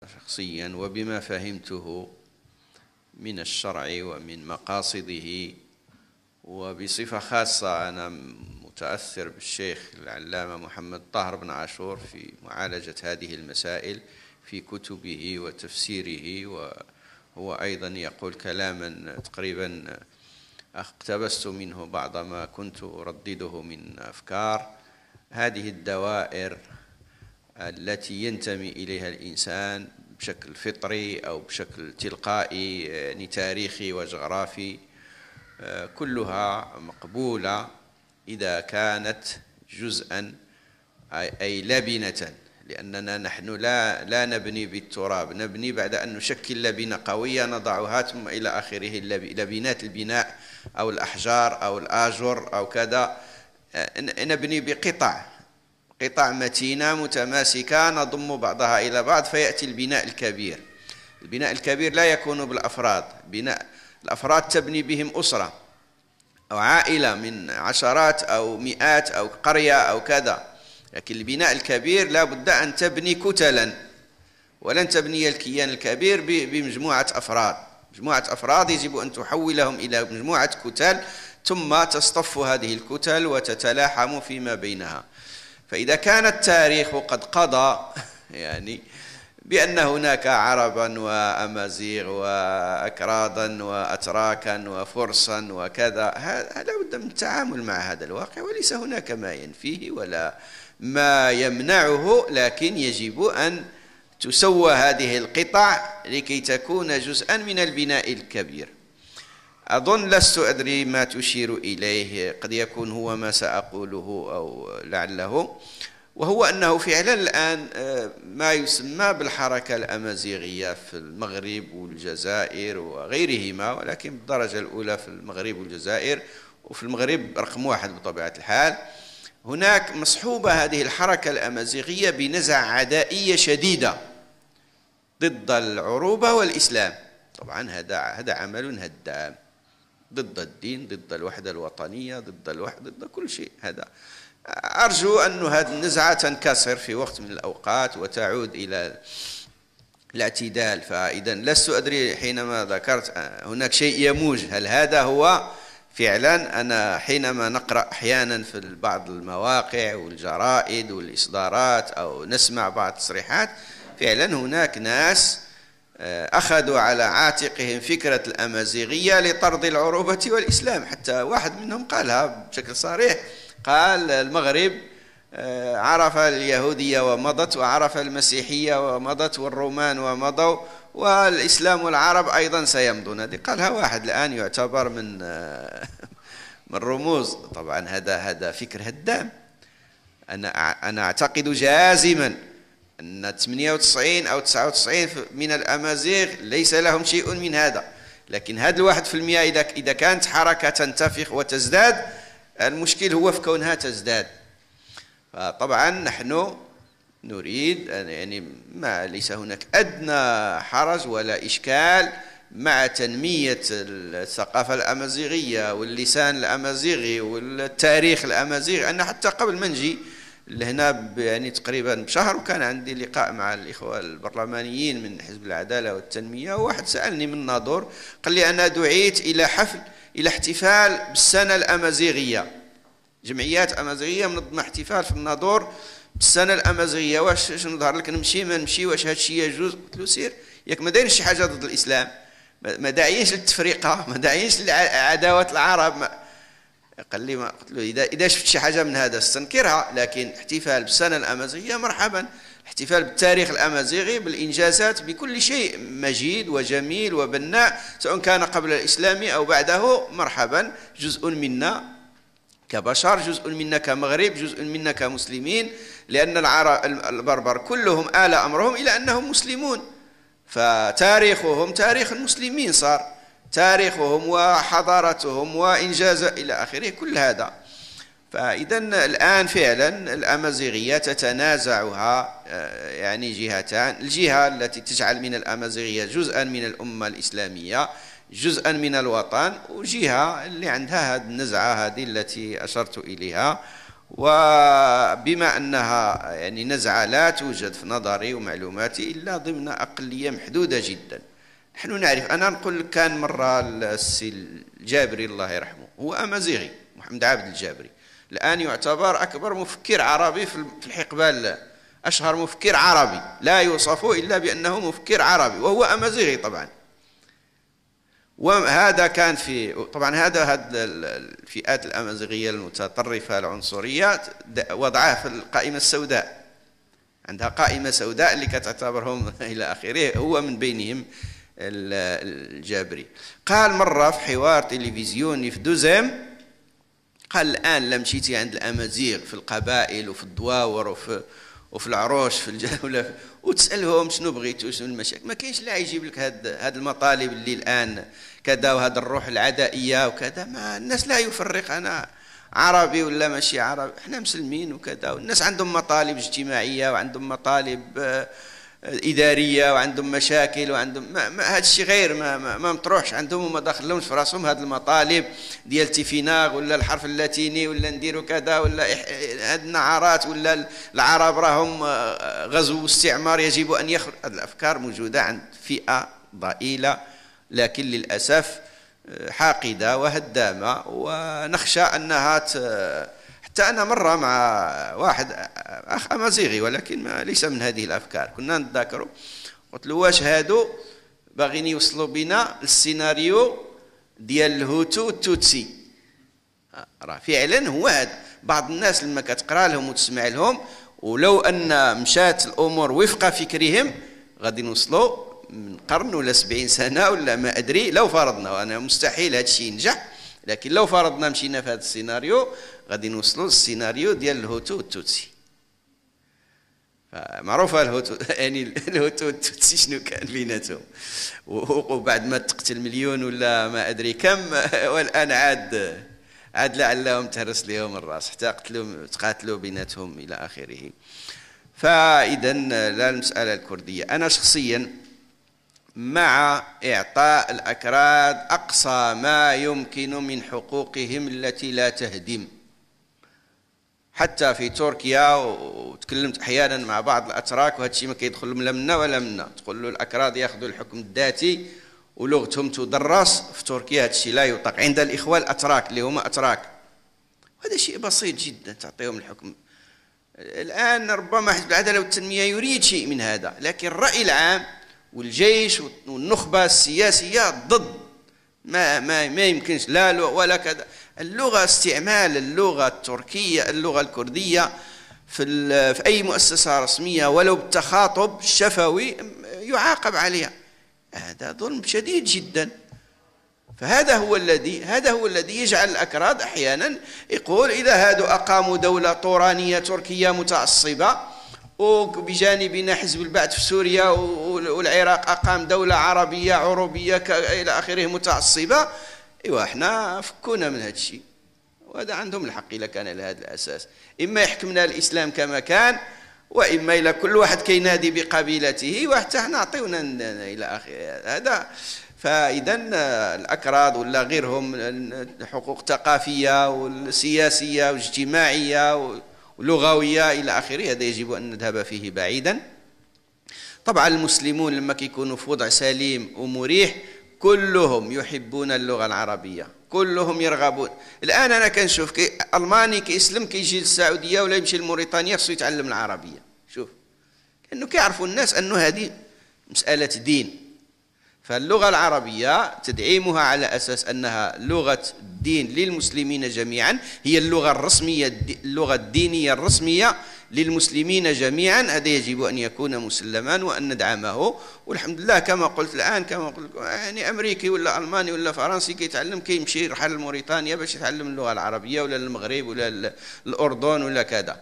شخصيا وبما فهمته من الشرع ومن مقاصده، وبصفة خاصة أنا متأثر بالشيخ العلامة محمد طاهر بن عاشور في معالجة هذه المسائل في كتبه وتفسيره، وهو أيضا يقول كلاما تقريبا اقتبست منه بعض ما كنت أردده من أفكار. هذه الدوائر التي ينتمي إليها الإنسان بشكل فطري أو بشكل تلقائي يعني تاريخي وجغرافي كلها مقبولة إذا كانت جزءا أي لبنة، لأننا نحن لا نبني بالتراب، نبني بعد أن نشكل لبنة قوية نضعها ثم إلى آخره. لبنات البناء أو الأحجار أو الآجر أو كذا نبني بقطع متينة متماسكة نضم بعضها إلى بعض فيأتي البناء الكبير. البناء الكبير لا يكون بالأفراد، بناء الأفراد تبني بهم أسرة أو عائلة من عشرات أو مئات أو قرية أو كذا، لكن البناء الكبير لا بد أن تبني كتلا، ولن تبني الكيان الكبير بمجموعة أفراد. مجموعة أفراد يجب أن تحولهم إلى مجموعة كتل، ثم تصطف هذه الكتل وتتلاحم فيما بينها. فإذا كان التاريخ قد قضى يعني بأن هناك عربا وأمازيغ وأكرادا وأتراكا وفرسا وكذا، لا بد من التعامل مع هذا الواقع، وليس هناك ما ينفيه ولا ما يمنعه، لكن يجب أن تسوى هذه القطع لكي تكون جزءا من البناء الكبير. أظن لست أدري ما تشير إليه، قد يكون هو ما سأقوله أو لعله، وهو أنه فعلا الآن ما يسمى بالحركة الأمازيغية في المغرب والجزائر وغيرهما، ولكن بالدرجة الأولى في المغرب والجزائر، وفي المغرب رقم واحد بطبيعة الحال. هناك مصحوبة هذه الحركة الأمازيغية بنزعة عدائية شديدة ضد العروبة والإسلام. طبعا هذا عمل هدام ضد الدين، ضد الوحدة الوطنية، ضد كل شيء. هذا أرجو أن هذه النزعة تنكسر في وقت من الأوقات وتعود إلى الاعتدال. فإذا لست أدري حينما ذكرت هناك شيء يموج، هل هذا هو فعلا؟ أنا حينما نقرأ أحيانا في بعض المواقع والجرائد والإصدارات أو نسمع بعض التصريحات، فعلا هناك ناس أخذوا على عاتقهم فكرة الأمازيغية لطرد العروبة والإسلام. حتى واحد منهم قالها بشكل صريح، قال المغرب عرف اليهودية ومضت، وعرف المسيحية ومضت، والرومان ومضوا، والإسلام والعرب أيضا سيمضون. هذه قالها واحد الآن يعتبر من رموز. طبعا هذا فكر هدام. أنا أعتقد جازما أن 98 أو 99 من الأمازيغ ليس لهم شيء من هذا، لكن هذا 1% إذا كانت حركة تنتفخ وتزداد، المشكل هو في كونها تزداد. فطبعا نحن نريد يعني ما ليس هناك أدنى حرج ولا إشكال مع تنمية الثقافة الأمازيغية واللسان الأمازيغي والتاريخ الأمازيغي. أنا حتى قبل ما نجي لهنا يعني تقريبا بشهر وكان عندي لقاء مع الإخوة البرلمانيين من حزب العدالة والتنمية، وواحد سألني من ناظور قال لي أنا دعيت إلى احتفال بالسنة الأمازيغية، جمعيات أمازيغية منظمة احتفال في الناظور بالسنة الأمازيغية. واش نظهر لك نمشي ما نمشي؟ واش هذا الشيء يجوز؟ قلت له سير، ياك ما دايرش شي حاجة ضد الإسلام، ما داعيش للتفرقة، ما داعيش لعداوة العرب. قال لي قلت له إذا شفت شي حاجة من هذا استنكرها، لكن احتفال بالسنة الأمازيغية مرحبا، احتفال بالتاريخ الأمازيغي بالإنجازات بكل شيء مجيد وجميل وبناء، سواء كان قبل الإسلام أو بعده، مرحبا. جزء منا كبشر، جزء منا كمغرب، جزء منا كمسلمين، لأن البربر كلهم آل أمرهم إلى أنهم مسلمون، فتاريخهم تاريخ المسلمين، صار تاريخهم وحضارتهم وإنجاز إلى آخره كل هذا. فإذا الآن فعلا الأمازيغية تتنازعها يعني جهتان، الجهة التي تجعل من الأمازيغية جزءا من الأمة الإسلامية، جزءا من الوطن، وجهة اللي عندها هذه النزعة هذه التي أشرت إليها. وبما أنها يعني نزعة لا توجد في نظري ومعلوماتي إلا ضمن أقلية محدودة جدا. نحن نعرف، أنا نقول لك، كان مرة السي الجابري الله يرحمه، هو أمازيغي، محمد عابد الجابري، الآن يعتبر أكبر مفكر عربي في الحقبة، أشهر مفكر عربي لا يوصف إلا بأنه مفكر عربي، وهو أمازيغي طبعا. وهذا كان في طبعا هذا الفئات الأمازيغية المتطرفة العنصرية وضعه في القائمة السوداء، عندها قائمة سوداء اللي كتعتبرهم إلى آخره، هو من بينهم الجابري. قال مرة في حوار تلفزيوني في دوزيم، قال الآن لم مشيتي عند الأمازيغ في القبائل وفي الدواور وفي العروش في الجولة وتسألهم شنو بغيتوا شنو المشاكل، ما كاينش لا يجيب لك هاد المطالب اللي الآن كذا، وهذا الروح العدائية وكذا. ما الناس لا يفرق أنا عربي ولا ماشي عربي، احنا مسلمين وكذا، والناس عندهم مطالب اجتماعية وعندهم مطالب إدارية وعندهم مشاكل وعندهم هذا الشيء غير ما مطروحش عندهم، وما داخلهمش في راسهم هذه المطالب ديال تيفيناغ ولا الحرف اللاتيني ولا نديروا كذا ولا هاد النعارات ولا العرب راهم غزو واستعمار يجب أن يخرج. هذه الأفكار موجودة عند فئة ضئيلة لكن للأسف حاقدة وهدامة، ونخشى أنها حتى أنا مرة مع واحد أخ أمازيغي ولكن ليس من هذه الأفكار، كنا نتذاكروا، قلت له واش هادو باغيين يوصلوا بنا للسيناريو ديال الهوتو والتوتسي؟ راه فعلا هو هذا. بعض الناس لما كتقرا لهم وتسمع لهم، ولو أن مشات الأمور وفق فكرهم غادي نوصلوا من قرن ولا 70 سنة ولا ما أدري، لو فرضنا، وأنا مستحيل هذا الشيء ينجح، لكن لو فرضنا مشينا في هذا السيناريو غادي نوصلوا للسيناريو ديال الهوتو والتوتسي. معروفه الهوتو يعني الهوتو والتوتسي شنو كان بيناتهم، وبعد ما تقتل مليون ولا ما ادري كم، والان عاد لعلهم تهرس لهم الراس حتى تقاتلوا بيناتهم الى اخره. فاذا لا المساله الكرديه، انا شخصيا مع إعطاء الأكراد أقصى ما يمكن من حقوقهم التي لا تهدم. حتى في تركيا وتكلمت أحيانا مع بعض الأتراك، وهذا الشيء ما كيدخل لا منا ولا منا، تقول له الأكراد يأخذوا الحكم الذاتي ولغتهم تدرس في تركيا، هذا الشيء لا يطاق عند الإخوة الأتراك اللي هم أتراك، وهذا شيء بسيط جدا تعطيهم الحكم. الآن ربما حزب العدالة والتنمية يريد شيء من هذا، لكن الرأي العام والجيش والنخبة السياسية ضد، ما يمكنش لا ولا كذا. اللغة، استعمال اللغة التركية اللغة الكردية في أي مؤسسة رسمية ولو بالتخاطب الشفوي يعاقب عليها، هذا ظلم شديد جدا. فهذا هو الذي يجعل الأكراد أحيانا يقول إذا هادوا أقاموا دولة طورانية تركية متعصبة وبجانبنا حزب البعث في سوريا والعراق أقام دولة عربية عروبية إلى آخره متعصبة، ايوا احنا فكونا من هذا الشيء، وهذا عندهم الحق إذا كان على هذا الأساس. إما يحكمنا الإسلام كما كان، وإما إلى كل واحد كينادي بقبيلته وحتى نعطيونا إلى آخره هذا. فإذا الأكراد ولا غيرهم حقوق ثقافية والسياسية واجتماعية ولغوية إلى آخره، هذا يجب أن نذهب فيه بعيدا. طبعا المسلمون لما كيكونوا في وضع سليم ومريح كلهم يحبون اللغة العربية، كلهم يرغبون. الآن أنا كنشوف ألماني كيسلم كيجي للسعودية ولا يمشي لموريتانيا خصو يتعلم العربية، شوف لأنه كيعرفوا الناس أنه هذه مسألة دين. فاللغة العربية تدعيمها على أساس أنها لغة الدين للمسلمين جميعا، هي اللغة الرسمية، اللغة الدينية الرسمية للمسلمين جميعا، هذا يجب أن يكون مسلما وأن ندعمه. والحمد لله كما قلت الآن، كما قلت يعني أمريكي ولا ألماني ولا فرنسي كيتعلم كيمشي يرحل لموريتانيا باش يتعلم اللغة العربية، ولا المغرب ولا الأردن ولا كذا.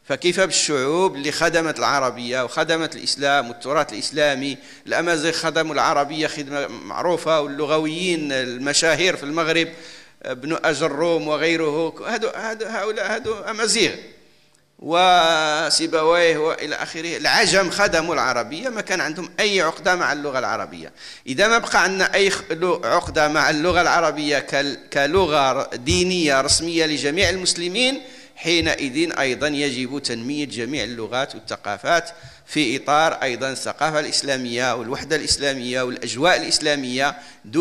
فكيف بالشعوب اللي خدمت العربية وخدمت الإسلام والتراث الإسلامي؟ الأمازيغ خدموا العربية خدمة معروفة، واللغويين المشاهير في المغرب ابن أجروم وغيره، هؤلاء أمازيغ وسيبويه وإلى آخره. العجم خدموا العربية، ما كان عندهم أي عقدة مع اللغة العربية. إذا ما بقى عندنا أي عقدة مع اللغة العربية كلغة دينية رسمية لجميع المسلمين، حينئذ أيضا يجب تنمية جميع اللغات والثقافات في إطار أيضا الثقافة الإسلامية والوحدة الإسلامية والأجواء الإسلامية، دون